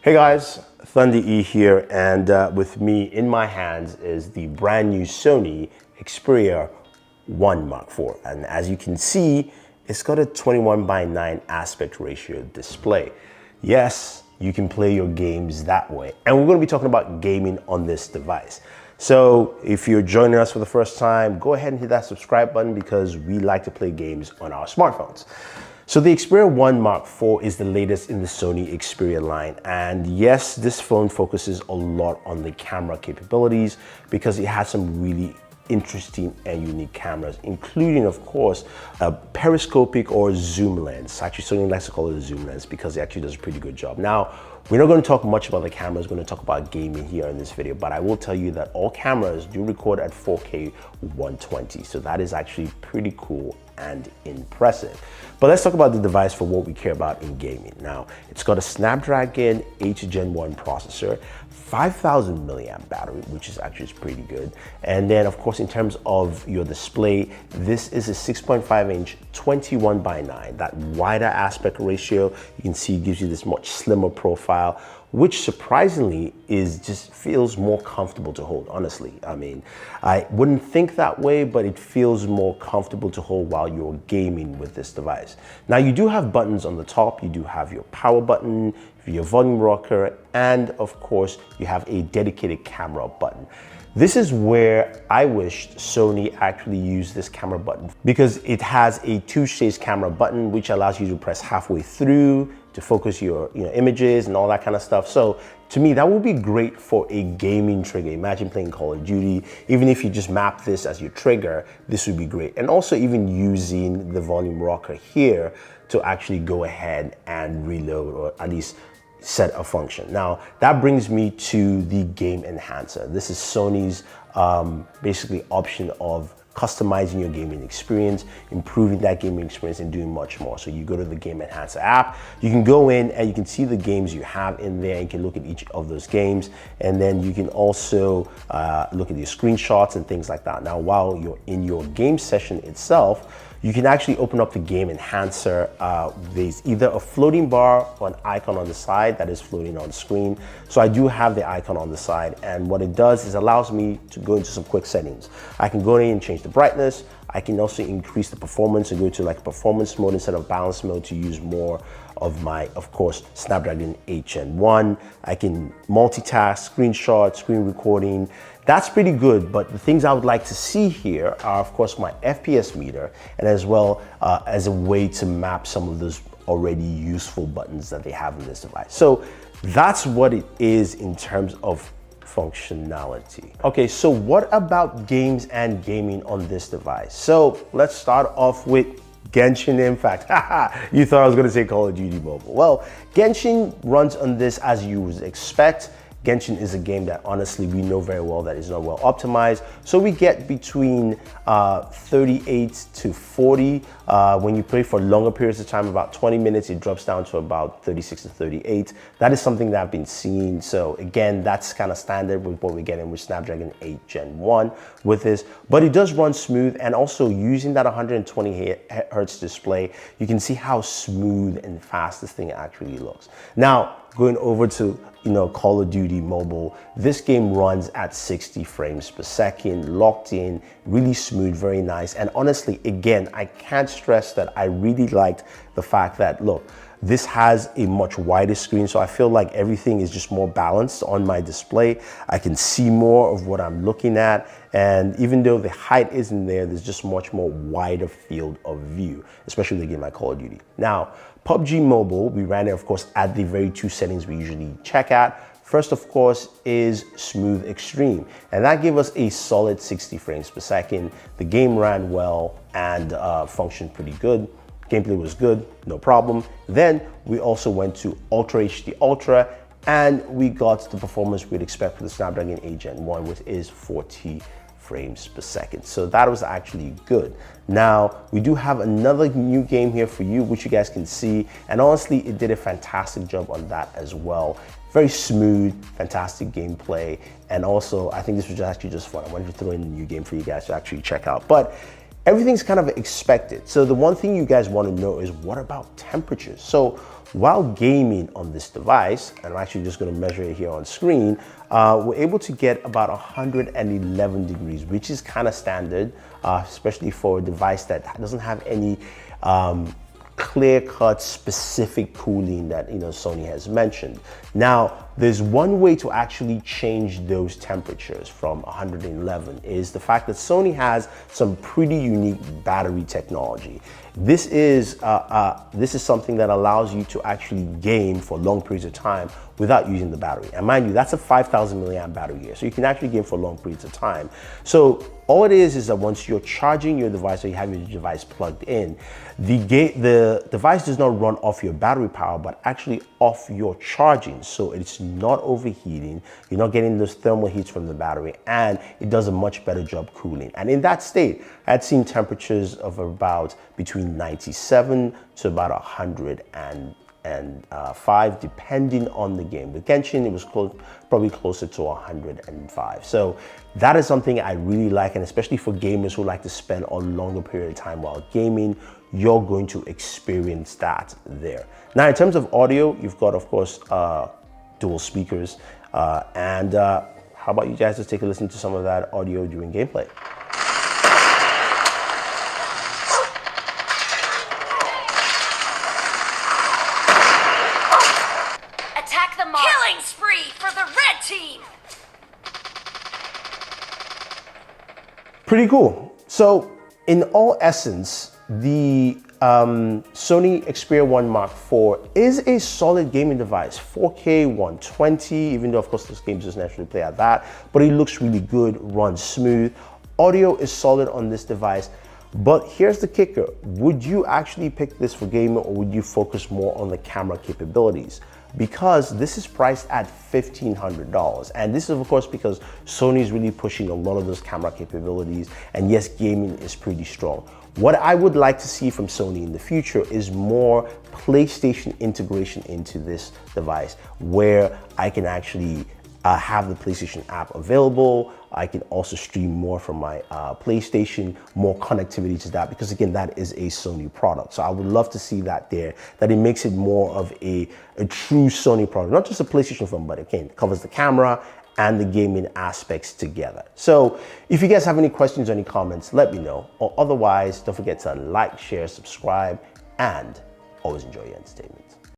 Hey guys, Thunder E here, and with me in my hands is the brand new Sony Xperia 1 Mark IV. And as you can see, it's got a 21:9 aspect ratio display. Yes, you can play your games that way. And we're going to be talking about gaming on this device. So if you're joining us for the first time, go ahead and hit that subscribe button because we like to play games on our smartphones. So the Xperia 1 Mark IV is the latest in the Sony Xperia line. And yes, this phone focuses a lot on the camera capabilities because it has some really interesting and unique cameras, including, of course, a periscopic or zoom lens. Actually, Sony likes to call it a zoom lens because it actually does a pretty good job. Now, we're not going to talk much about the cameras. We're going to talk about gaming here in this video, but I will tell you that all cameras do record at 4K 120. So that is actually pretty cool and impressive. But let's talk about the device for what we care about in gaming. Now, it's got a Snapdragon 8 Gen 1 processor, 5,000 milliamp battery, which is actually pretty good. And then, of course, in terms of your display, this is a 6.5-inch 21:9. That wider aspect ratio, you can see, gives you this much slimmer profile, which surprisingly just feels more comfortable to hold, honestly. I mean, I wouldn't think that way, but it feels more comfortable to hold while you're gaming with this device. Now, you do have buttons on the top. You do have your power button, your volume rocker, and of course, you have a dedicated camera button. This is where I wished Sony actually used this camera button because it has a two-stage camera button, which allows you to press halfway through to focus your images and all that kind of stuff. So to me, that would be great for a gaming trigger. Imagine playing Call of Duty. Even if you just map this as your trigger, this would be great. And also even using the volume rocker here to actually go ahead and reload, or at least set a function. Now, that brings me to the game enhancer. This is Sony's basically option of customizing your gaming experience, improving that gaming experience, and doing much more. So you go to the Game Enhancer app, you can go in and you can see the games you have in there. You can look at each of those games, and then you can also look at your screenshots and things like that. Now, while you're in your game session itself, you can actually open up the Game Enhancer. There's either a floating bar or an icon on the side that is floating on screen. So I do have the icon on the side, and what it does is allows me to go into some quick settings. I can go in and change the brightness. I can also increase the performance and go to like performance mode instead of balance mode to use more of my, of course, Snapdragon 8 Gen 1. I can multitask, screenshot, screen recording. That's pretty good, but the things I would like to see here are, of course, my FPS meter, and as well as a way to map some of those already useful buttons that they have in this device. So that's what it is in terms of functionality. Okay, so what about games and gaming on this device? So let's start off with Genshin Impact. You thought I was gonna say Call of Duty Mobile. Well, Genshin runs on this as you would expect. Genshin is a game that honestly we know very well that is not well optimized. So we get between 38 to 40. When you play for longer periods of time, about 20 minutes, it drops down to about 36 to 38. That is something that I've been seeing. So again, that's kind of standard with what we're getting with Snapdragon 8 Gen 1 with this, but it does run smooth. And also using that 120 hertz display, you can see how smooth and fast this thing actually looks. Now, going over to Call of Duty Mobile, this game runs at 60 frames per second, locked in, really smooth, very nice. And honestly, again, I can't stress that I really liked the fact that, look, this has a much wider screen, so I feel like everything is just more balanced on my display. I can see more of what I'm looking at, and even though the height isn't there, there's just much more wider field of view, especially with a game like Call of Duty. Now, PUBG Mobile, we ran it, of course, at the very two settings we usually check at. First, of course, is Smooth Extreme, and that gave us a solid 60 frames per second. The game ran well and functioned pretty good. Gameplay was good, no problem. Then we also went to Ultra HD Ultra, and we got the performance we'd expect for the Snapdragon 8 Gen 1, which is 40 frames per second. So that was actually good. Now, we do have another new game here for you, which you guys can see. And honestly, it did a fantastic job on that as well. Very smooth, fantastic gameplay. And also, I think this was actually just fun. I wanted to throw in a new game for you guys to actually check out. But everything's kind of expected. So the one thing you guys want to know is, what about temperatures? So while gaming on this device, and I'm actually just going to measure it here on screen, we're able to get about 111 degrees, which is kind of standard, especially for a device that doesn't have any clear-cut specific cooling that Sony has mentioned. Now, there's one way to actually change those temperatures from 111 is the fact that Sony has some pretty unique battery technology. This is something that allows you to actually game for long periods of time without using the battery. And mind you, that's a 5,000 milliamp battery here, so you can actually game for long periods of time. So all it is that once you're charging your device or you have your device plugged in, the device does not run off your battery power, but actually off your charging. So it's not overheating, you're not getting those thermal heats from the battery, and it does a much better job cooling. And in that state, I'd seen temperatures of about between 97 to about 105, depending on the game. With Genshin, it was probably closer to 105. So that is something I really like, and especially for gamers who like to spend a longer period of time while gaming, you're going to experience that there. Now, in terms of audio, you've got, of course, dual speakers, and how about you guys just take a listen to some of that audio during gameplay. Attack the mob. Killing spree for the red team. Pretty cool. So in all essence, the Sony Xperia 1 Mark IV is a solid gaming device, 4K 120, even though of course this game doesn't actually play at that, but it looks really good, runs smooth. Audio is solid on this device, but here's the kicker. Would you actually pick this for gaming, or would you focus more on the camera capabilities? Because this is priced at $1,500. And this is of course because Sony is really pushing a lot of those camera capabilities, and yes, gaming is pretty strong. What I would like to see from Sony in the future is more PlayStation integration into this device, where I can actually have the PlayStation app available. I can also stream more from my PlayStation, more connectivity to that, because again, that is a Sony product. So I would love to see that there, that it makes it more of a true Sony product, not just a PlayStation phone, but again, it covers the camera and the gaming aspects together. So if you guys have any questions or any comments, let me know. Or otherwise, don't forget to like, share, subscribe, and always enjoy your entertainment.